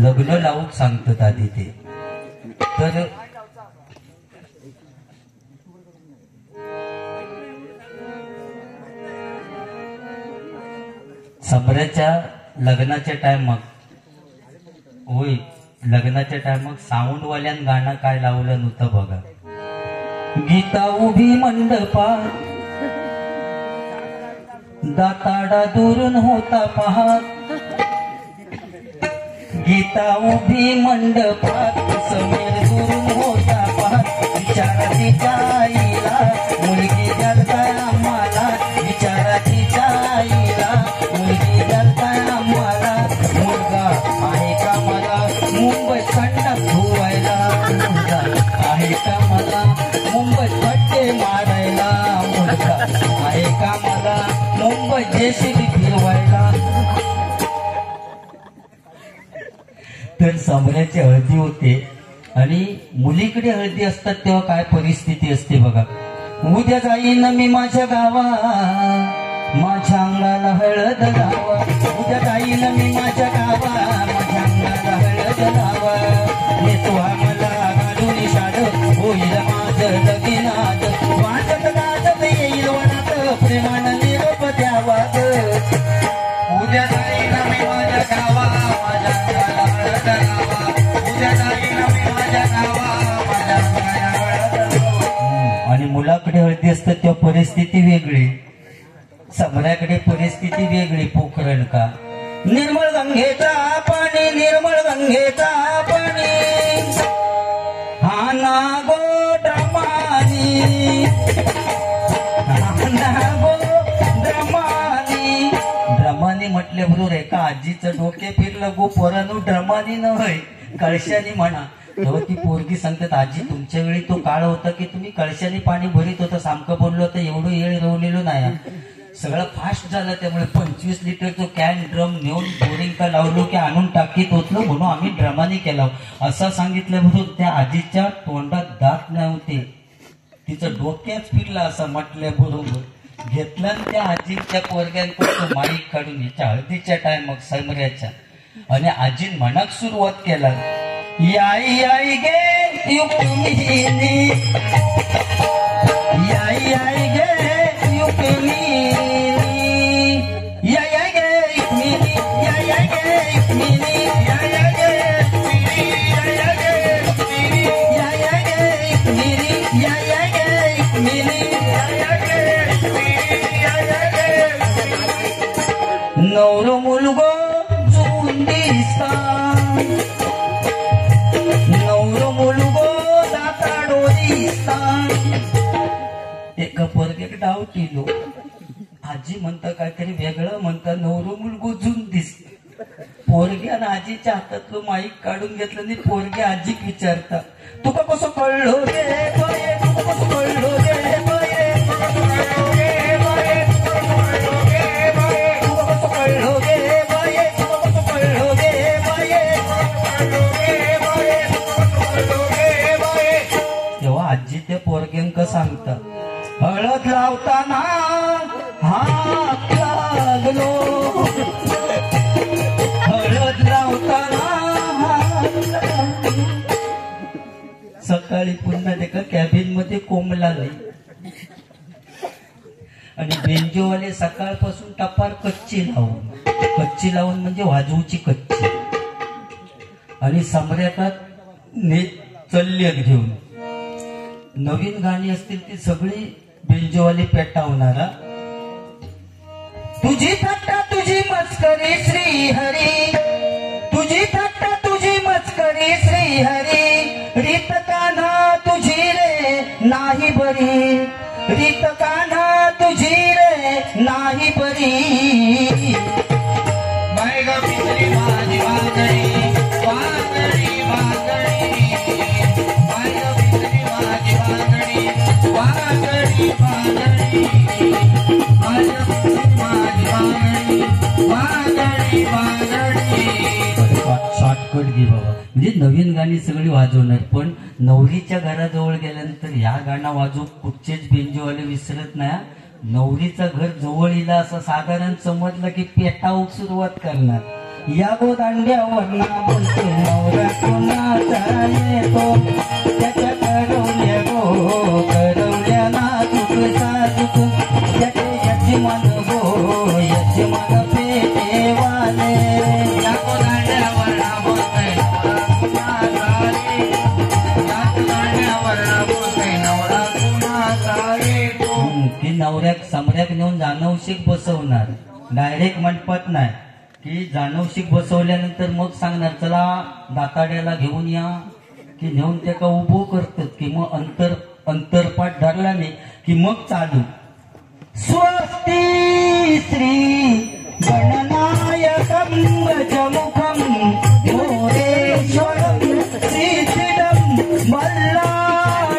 लग्न लावूक सांगतात आधी ते. तर समऱ्याच्या लग्नाच्या टायमाक होय लग्नाच्या टायमाक साऊंडवाल्यान गाणं काय लावलं नव्हतं बघा. गीता उभी मंडपात दाताडा दुरून होता पाहत. गीता उभी मंडपात समीर दुरून होता पाहत. विचारा तिच्या आईला मुलगी जलता आम्हाला. विचारा तिच्या आईला मुलगी जलता आम्हाला. मुलगा आहे का मला मुंबईत खंडात धुवायला. मुलगा आहे का मला मुंबईत खड्डे मारायला. मुलगा आहे का मला मुंबईत जेसीबी फिरवायला. तर समऱ्याची हळदी होते आणि मुलीकडे हळदी असतात तेव्हा काय परिस्थिती असते बघा. उद्या जाईन मी माझ्या गावा माझ्या अंगाला हळद लावा. उद्या जाईन मी माझ्या गावा माझ्या अंगाला हळद लावा. नेसवा मला घालून शाड होईल माझं लगीनात. वाजत गाजत येईल वनात प्रेमानं निरोप द्यावा. उद्या जाईन मी माझ्या गावा माझ्या अंगाला हळद लावा. उद्या जाईन मी माझ्या गावा माझ्या अंगाला हळद लावा. आणि मुलाकडे हळदी असतं तेव्हा परिस्थिती वेगळी. समऱ्याकडे परिस्थिती वेगळी. पोखरण का निर्मळ गंगेचा पाणी निर्मळ गंगेचा पाणी हा ना गो ड्रमानी हा ना गो ड्रमानी. ड्रमानी म्हटल्याबरोबर एका आजीचं डोके फिरलं गो पोरांनो ड्रमानी नव्हे कळशानी म्हणा. तेव्हा ती पोरगी सांगतात आजी तुमच्या वेळी तो काळ होता की तुम्ही कळशाने पाणी भरीत होता. सामकं बोललो तर एवढं येळ रवलेलो नाही. सगळं फास्ट झालं, त्यामुळे 25 लिटरचं कॅन ड्रम नेऊन बोरिंग का लावलो की आणून टाकीत होतलो, म्हणून आम्ही ड्रमाने केला असं सांगितलं. म्हणून त्या आजीच्या तोंडात दात नव्हते, तिचं डोक्यात फिरला असं म्हटल्याबरोबर घेतला आणि त्या आजीच्या पोरग्यांकडून माईक काढून याच्या हळदीच्या टायमाक समऱ्याच्या आणि आजीन म्हणाक सुरुवात केला. याई आई गे युक्मिनी, याई आई गे युक्मिनी, याई आई गे युक्मिनी, याई आई गे युक्मिनी, याई आई गे युक्मिनी, याई आई गे युक्मिनी, याई आई गे युक्मिनी, याई आई गे युक्मिनी, याई आई गे युक्मिनी, याई आई गे. नवरो मुलगो जून दिसता, नवरो मुलगो दाताडो दिसता. एका पोरग्याक डाव केलो, आजी म्हणता काहीतरी वेगळं म्हणता, नवरो मुलगो जून दिसत. पोरग्यानं आजीच्या हातातलं माईक काढून घेतलं आणि पोरग्या आजीक विचारता, तुका कसं कळलो गे बाये, तुका कसं कळलो गे बाये, तुका कसं कळलो गे बाये, तुका कसं कळलो गे बाये, तुका कसं कळलो गे बाये, तेव्हा आजी त्या पोरग्यांक सांगता, हळद लावताना हात लागलो, हळद लावताना हात लागलो. सकाळी पुन्हा त्याका कॅबिन मध्ये कोंबलाले आणि बेंजोवाले सकाळपासून टपार कच्ची लावून म्हणजे वाजवूची कच्ची आणि सम्राटात चल्ल्यात घेऊन नवीन गाणी असतील ती सगळी बेंजोवाली पेटावणारा. तुझी थट्टा तुझी मस्करी श्री हरी, तुझी थट्टा तुझी मस्करी श्री हरी, रीत कान्हा तुझी रे नाही बरी, रीत कान्हा तुझी रे नाही बरी. बाय ग पितरी माझी वाजळी, वाजळी वाजळी, बाय ग पितरी माझी वाजळी, वाजळी वाजळी, बाय ग पितरी माझी वाजळी, वाजळी वाजळी. शॉर्टकट घे बाबा, म्हणजे नवीन गाणी सगळी वाजवणार, पण नवरीच्या घराजवळ गेल्यानंतर या गाणं वाजवू कुठचेच बेंजोवाले विसरत नाही. नवरीचं घर जवळ येईल असं साधारण समजलं की पेटावूक सुरुवात करणार. या गो दांड्यावर ना बोलतो नवरा कोणाचा येतो, त्याच्या करवल्या गो करवल्या ना चुकसा चुक, त्याचे यजमान गो यजमान पेटे वाले. या गो दांड्यावर ना बोलतोय नवरा कोणाचा येतो, की नवऱ्याक सम्राक नेऊन जानवशीक बसवणार, डायरेक्ट मंडपात नाही की जानवशीक बसवल्यानंतर मग सांगणार चला दाताड्याला घेऊन या, की नेऊन त्याका उभो करतात की मग अंतरपाठ धरला नाही की मग चालू. स्वस्ती श्री गणनायकं गजमुखं मोरेश्वरं श्रीधरं मल्लाळ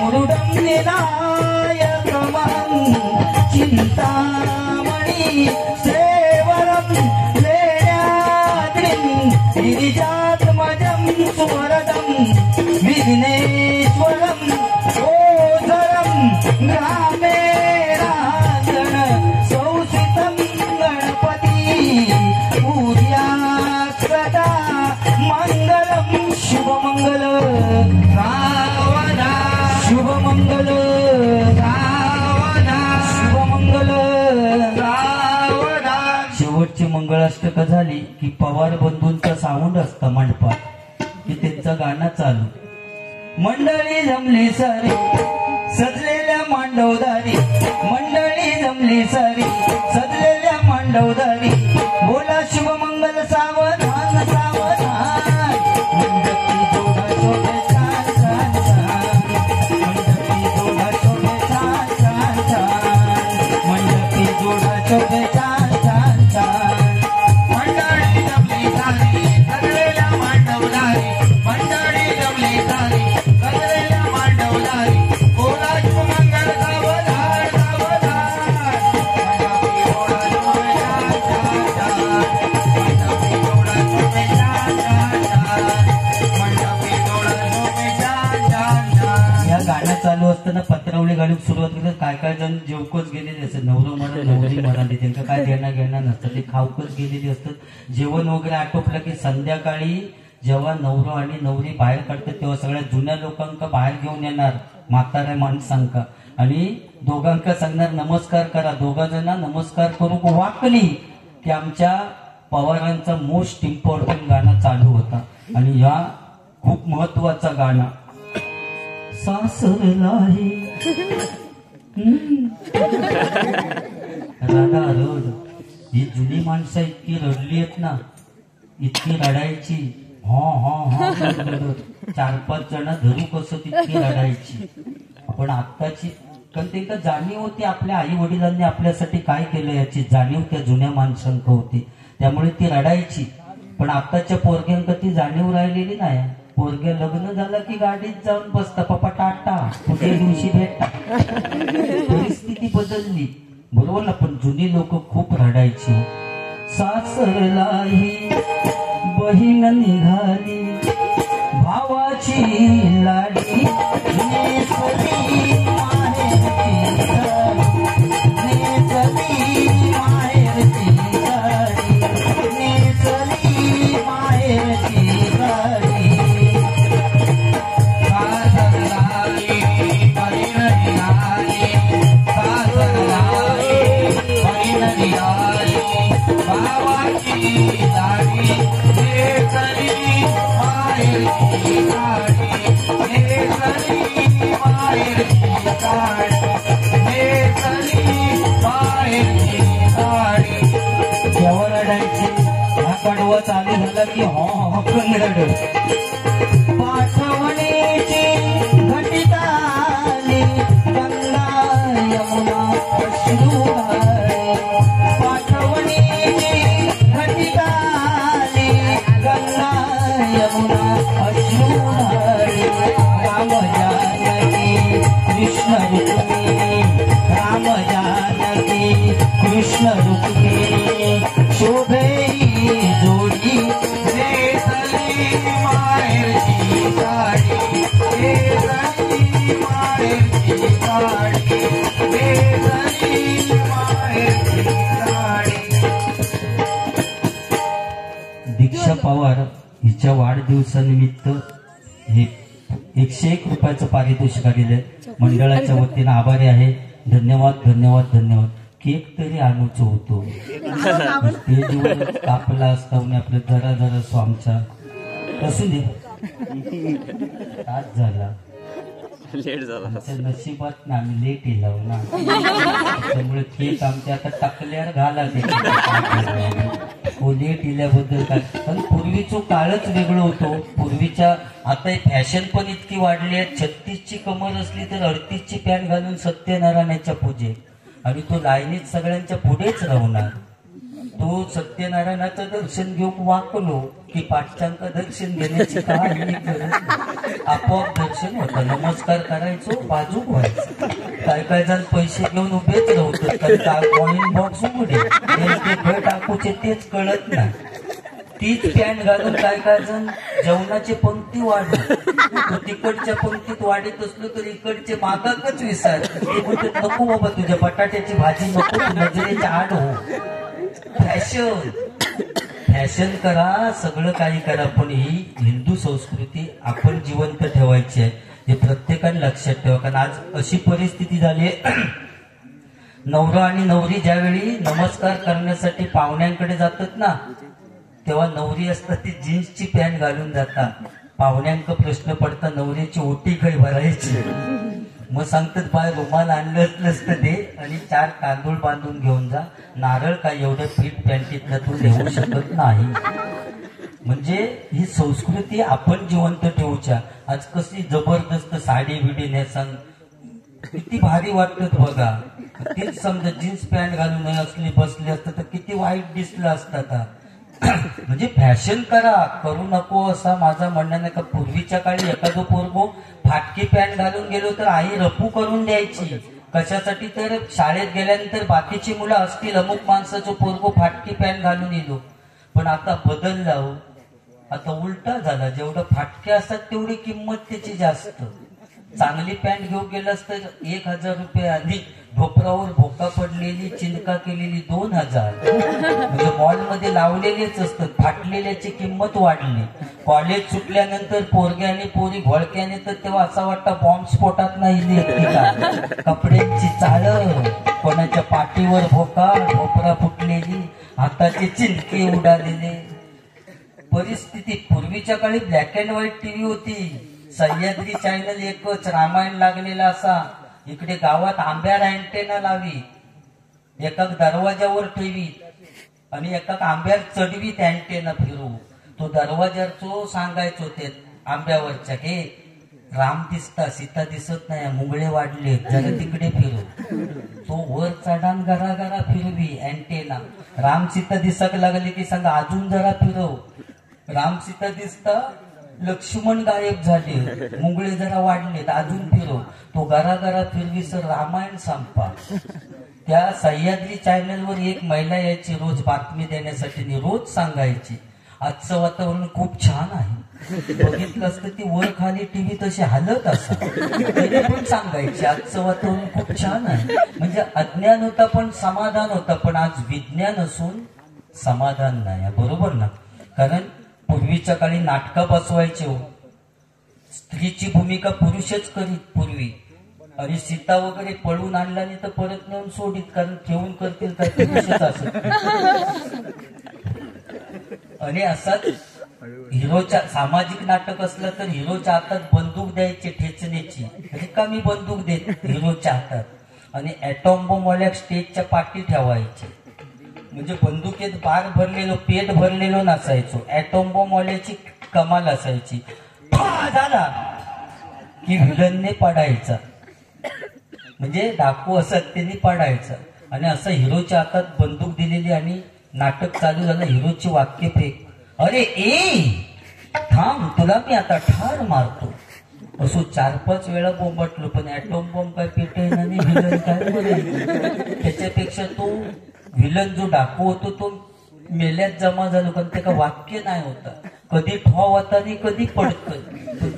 मुरुडं विनायकमहं चिंतामणि सेवरं लेण्याद्रिं गिरिजात्मजं सुवरदं विघ्नेश्वरं ओझरं ग्रामे राजन संस्कृतं गणपती पूज्या सदा मंगलम शुभमंगल सावधा शुभमंगल सावधा शुभमंगल सावधा. शेवटची मंगळाष्टक झाली की पवार बंधूंचा साऊंड असतं मंडपात की त्यांचं गाणं चालू. मंडळी जमली सारी सजलेल्या मांडवदारी, मंडळी जमली सारी सजलेल्या मांडवदारी, बोला शुभमंगल सावधान सावधान. मंडपी जोडा शोभे छान छान छान, मंडपी जोडा शोभे छान छान छान, मंडपी जोडा शोभे छान छान छान. मंडळी जमली सारी सजलेल्या मांडवदारी, मंडळी जमली सारी सजलेल्या मांडवदारी, बोला शुभमंगल सावधान सावधान. गेलेले असतात, नवरं मरण नवरी मरण, त्यांना काय घेणं नसतं, ते खावकच गेलेली असतात. जेवण वगैरे आटोपलं की संध्याकाळी जेव्हा नवरं आणि नवरी बाहेर काढतात तेव्हा सगळ्या जुन्या लोकांका बाहेर घेऊन येणार, म्हाताऱ्या माणसांका, आणि दोघांका सांगणार नमस्कार करा. दोघा जण नमस्कार करू वाकली की आमच्या पवारांचा मोस्ट इम्पॉर्टंट गाणं चालू होता. आणि या खूप महत्वाचा गाणं सासरलाही राधा रड. ही जुनी माणसं इतकी रडली आहेत ना, इतकी रडायची, हा 4-5 जण धरू कसं तितकी रडायची. पण आत्ताची, कारण ते का जाणीव होती, आपल्या आई वडिलांनी आपल्यासाठी काय केलं याची जाणीव त्या जुन्या माणसांक होती, त्यामुळे ती रडायची. पण आत्ताच्या पोरग्यांक ती जाणीव राहिलेली नाही. पोरगे लग्न झालं की गाडीत जाऊन बसता, पप्पा टाटा, पुढल्या दिवशी भेटता. परिस्थिती बदलली, बरोबर ना. पण जुनी लोक खूप रडायची. सासरलाही बहीण निघाली, भावाची लाडी नेसली माहेरची साडी, नेसली माहेरची साडी, नेसली माहेरची साडी. सासरलाही बहीण निघाली, सासरलाही बहीण निघाली, भावाची लाडी नेसली माहेरची साडी, नेसली माहेरची साडी, नेसली माहेरची साडी. केव्हा रडायची? हा कडवा चालू झाला की हो रड. पाठवणीची घटिताली गंगा यमुना अश्रू घाले, पाठवणीची घटिताली गंगा यमुना अश्रू घाले. राम जानकी कृष्ण रुक्मिणी, राम जानकी कृष्ण रुक्मिणी, शोभे जोडी नेसली माहेरची साडी, नेसली माहेरची साडी, नेसली माहेरची साडी. दीक्षा पवार हिच्या वाढदिवसानिमित्त हे 101 रुपयाचं पारितोषिक आलेलं आहे. मंडळाच्या वतीनं आभारी आहे. धन्यवाद धन्यवाद धन्यवाद. केक तरी आणूच होतो, स्टेजवर कापला असता आपलं जरा जरा स्वामचा असू दे. आज झाला लेट झाला, नशिबात ना आम्ही लेट येलो ना, त्यामुळे केक आमच्या आता टाकल्यावर घाला. लेट येल्याबद्दल काय, पण पूर्वीचं काळच वेगळं होतो. पूर्वीच्या आता फॅशन पण इतकी वाढली आहे. 36ची कमर असली तर 38ची पॅन्ट घालून सत्यनारायणाच्या पूजे, आणि तो लाईनीत सगळ्यांच्या पुढेच राहणार. तो सत्यनारायणाचं दर्शन घेऊन वाकलो की पाठ्यांक दर्शन घेण्याची काही गरज नाही, आपोआप दर्शन होतं. नमस्कार करायचो, बाजू व्हायचं. काय जण पैसे घेऊन उभेच राहतात, कॉइन बॉक्स उघडे टाकूचे तेच कळत नाही. तीच पॅन्ट घालून काय जण जेवणाची पंक्ती वाढत, तो तिकडच्या पंक्तीत वाढत असलो तर इकडचे मागाकच विसर. ते म्हणतात नको बाबा, तुझ्या बटाट्याची भाजी नको, नजरेच्या आड हो. फॅशन करा, सगळं काही करा, पण ही हिंदू संस्कृती आपण जिवंत ठेवायची आहे, हे प्रत्येकाने लक्षात ठेवा. कारण आज अशी परिस्थिती झाली आहे, नवरा आणि नवरी ज्यावेळी नमस्कार करण्यासाठी पाहुण्यांकडे जातात ना, तेव्हा नवरी असतात ती जीन्सची पॅन्ट घालून जातात. पाहुण्यांक प्रश्न पडता नवरीची ओटी काही भरायची, मग सांगतात बाय रुमाल आणलं नसतं ते, आणि 4 तांदूळ बांधून घेऊन जा. नारळ काय एवढं फिट पॅन्टीतलं तू देऊ शकत नाही. म्हणजे ही संस्कृती आपण जिवंत ठेवूच्या. आज कशी जबरदस्त साडी बिडी नेसन किती भारी वाटत बघा. तेच समजा जीन्स पॅन्ट घालून नाही असली बसली असतं तर किती वाईट दिसलं असतं. म्हणजे फॅशन करू नको असा माझा म्हणणं नाही. का पूर्वीच्या काळी एखादं पोरगो फाटकी पॅन्ट घालून गेलो तर आई रफू करून द्यायची. कशासाठी? तर शाळेत गेल्यानंतर बाकीची मुलं असतील, अमुक माणसाचं पोरगो फाटकी पॅन्ट घालून येलो. पण आता बदलला हो, आता उलटा झाला. जेवढं फाटके असतात तेवढी किंमत त्याची जास्त. चांगली पॅन्ट घेऊन गेलास तर 1,000 रुपये आणि भोपरावर भोका पडलेली चिंका केलेली 2,000. म्हणजे मॉलमध्ये लावलेलेच असतात. फाटलेल्याची किंमत वाढली. कॉलेज सुटल्यानंतर पोरगे आणि पोरी घोळक्याने तर तेव्हा असं वाटतं बॉम्ब स्फोटात नाही कपड्यांची चाळ, कोणाच्या पाठीवर भोका, भोपरा फुटलेली, हाताचे चिंके उडालेले. परिस्थिती पूर्वीच्या काळी ब्लॅक अँड व्हाईट टीव्ही होती. सह्याद्री चॅनल एकच, रामायण लागलेला असा. इकडे गावात आंब्यावर अँटेना लावी, एका दरवाजावर ठेवी आणि एका आंब्यावर चढवीत अँटेना फिरू. तो दरवाजावर सांगायचो ते आंब्यावरच्या की राम दिसता, सीता दिसत नाही, मुंगळे वाढले, जरा तिकडे फिरू. तो वर चढान घरा फिरवी अँटेना. राम सीता दिसक लागले की सांगा अजून जरा फिरव. राम सीता दिसता, लक्ष्मण गायब झाले, मुंगळे जरा वाढलेत, अजून फिरव. तो घरा फिरवी सर रामायण संपा. त्या सह्याद्री चॅनलवर एक महिला यायची रोज बातमी देण्यासाठी, रोज सांगायची आजचं वातावरण खूप छान आहे. बघितलं असतं ती वर खाली टीव्ही तशी हलत असा पण सांगायची आजचं वातावरण खूप छान आहे. म्हणजे अज्ञान होता पण समाधान होता. पण आज विज्ञान असून समाधान नाही. बरोबर ना? कारण पूर्वीच्या काळी नाटकं बसवायचे हो. स्त्रीची भूमिका पुरुषच करीत पूर्वी. आणि सीता वगैरे पळून आणला नाही तर परत नेऊन सोडित, कारण ठेवून करतील तर पुरुषच असत. आणि असाच हिरोच्या सामाजिक नाटक असलं तर हिरोच्या हातात बंदूक द्यायची ठेचण्याची, रिकामी बंदूक देत हिरोच्या हातात. आणि ॲटॉम बॉम्ब वाल्या स्टेजच्या पाठी ठेवायचे. म्हणजे बंदुकीत बार भरलेलो, पेट भरलेलो नसायचो. ॲटॉम बॉम्ब वाल्याची कमाल असायची. झाला की विलनने पडायचा, म्हणजे डाकू असत त्यांनी पडायचा. आणि असं हिरोच्या हातात बंदूक दिलेली आणि नाटक चालू झालं. हिरोची वाक्य फेक, अरे ए थांब तुला मी आता ठार मारतो. असो 4-5 वेळा बोंबटलो पण ॲटॉम बॉम्ब काय पेटेना नाही, विलन काय बरं. त्याच्यापेक्षा तो विलन जो डाकू होतो तो मेल्यात जमा झालो, कारण त्याला वाक्य नाही होता. कधी ठॉ होता आणि कधी पडत.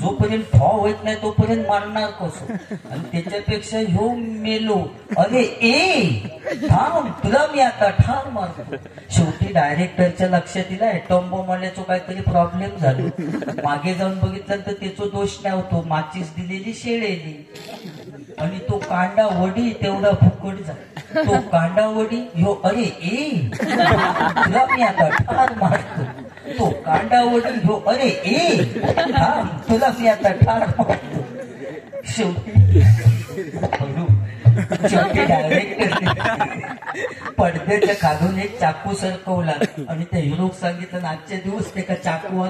जोपर्यंत ठॉ होत नाही तोपर्यंत मारणार कसो. आणि त्याच्यापेक्षा ह्यो मेलो, अरे ए थांब तुला मी आता ठार मारतो. शेवटी डायरेक्टरच्या लक्षात दिला ॲटॉम बॉम्ब आल्याचं काहीतरी प्रॉब्लेम झालो. मागे जाऊन बघितलं तर त्याचा दोष नाही होतो, माचीस दिलेली शेळेली. आणि तो कांडा वडी तेवढा फुकट झाला. तो कांडा वडी ह्यो, अरे ए तुला मी आता ठार मारतो. तो कांडा वडी ह्यो, अरे ए थांब तुला मी आता ठार मारतो. शेवटी डायरेक्टर पडद्याच्या खालून एक चाकू सरकवला आणि त्या हिरोक सांगितलं आजच्या दिवस ते का चाकू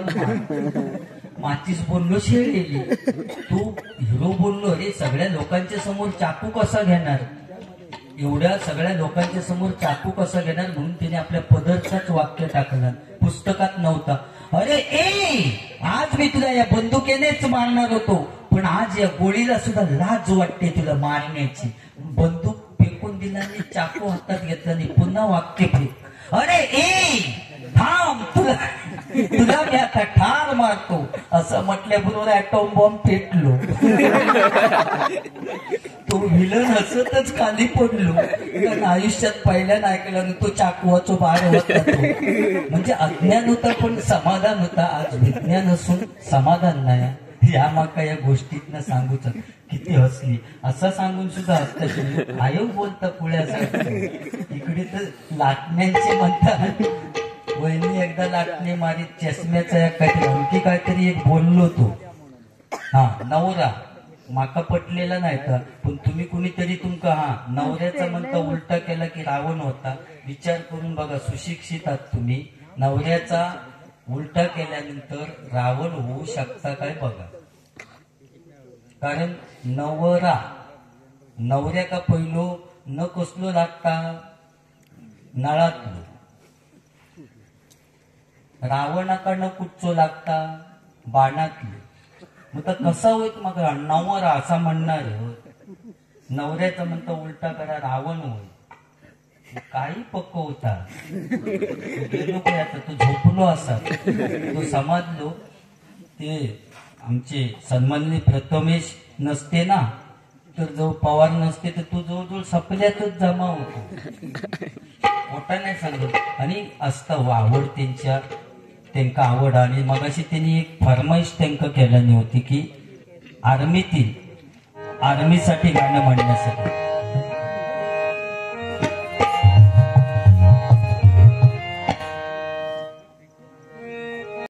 माचीस बोललो शेळलेली. तू हिरो बोललो अरे सगळ्या लोकांच्या समोर चाकू कसा घेणार, एवढ्या सगळ्या लोकांच्या समोर चाकू कसा घेणार. म्हणून तिने आपल्या पदरचाच वाक्य टाकलं, पुस्तकात नव्हता. अरे ए आज मी तुला या बंदुकीनेच मारणार होतो, पण आज या गोळीला सुद्धा लाज वाटते तुला मारण्याची. बंदूक फेकून दिला आणि चाकू हातात घेतला आणि पुन्हा वाक्य फेक, अरे ए थांब तुला मी आता ठार मारतो. असं म्हटल्याबरोबर ॲटॉम बॉम्ब पेटलो. तो विलन हसतच खाली पडलो, कारण आयुष्यात पहिल्यांदा ऐकलं आणि तो चाकवाचो बार होता तो. म्हणजे अज्ञान होता पण समाधान होता. आज विज्ञान असून समाधान नाही. या माका या गोष्टीतनं सांगूच किती हसली. असं सांगून सुद्धा हसत आयोग बोलता पुण्यासाठी. इकडे तर लाटण्यांचे म्हणतात. वहिनी एकदा लाटणे मारीत चष्म्याचा एक काहीतरी आणखी काहीतरी एक बोललो तो. हा नवरा माका पटलेला नाही का, पण तुम्ही कुणीतरी तुमका नवऱ्याचा म्हणता उलटा केला की रावण होता. विचार करून बघा, सुशिक्षित आहात तुम्ही. नवऱ्याचा उलटा केल्यानंतर रावण होऊ शकता काय बघा. कारण नवऱ्या का पहिलो न कसलो लागता नळातलो, रावणाकडनं कुठचो लागता बाणातलो. मग तर कसा होईत मग नवरा असा म्हणणार. नवऱ्याचा म्हणता उलटा करा रावण होय. काही पक्क होता गेलो काय आता तो झोपलो असा. तो समाजलो ते आमचे सन्माननीय प्रथमेश नसते ना तर जो पवार नसते तर तू जवळजवळ सपल्यातच जमा होतो. मोठा नाही सांगत. आणि असतं आवड त्यांका आवड. आणि मगाशी त्यांनी एक फरमाईश त्यांका केल्यानी होती की आर्मीसाठी गाणं म्हणण्यासाठी.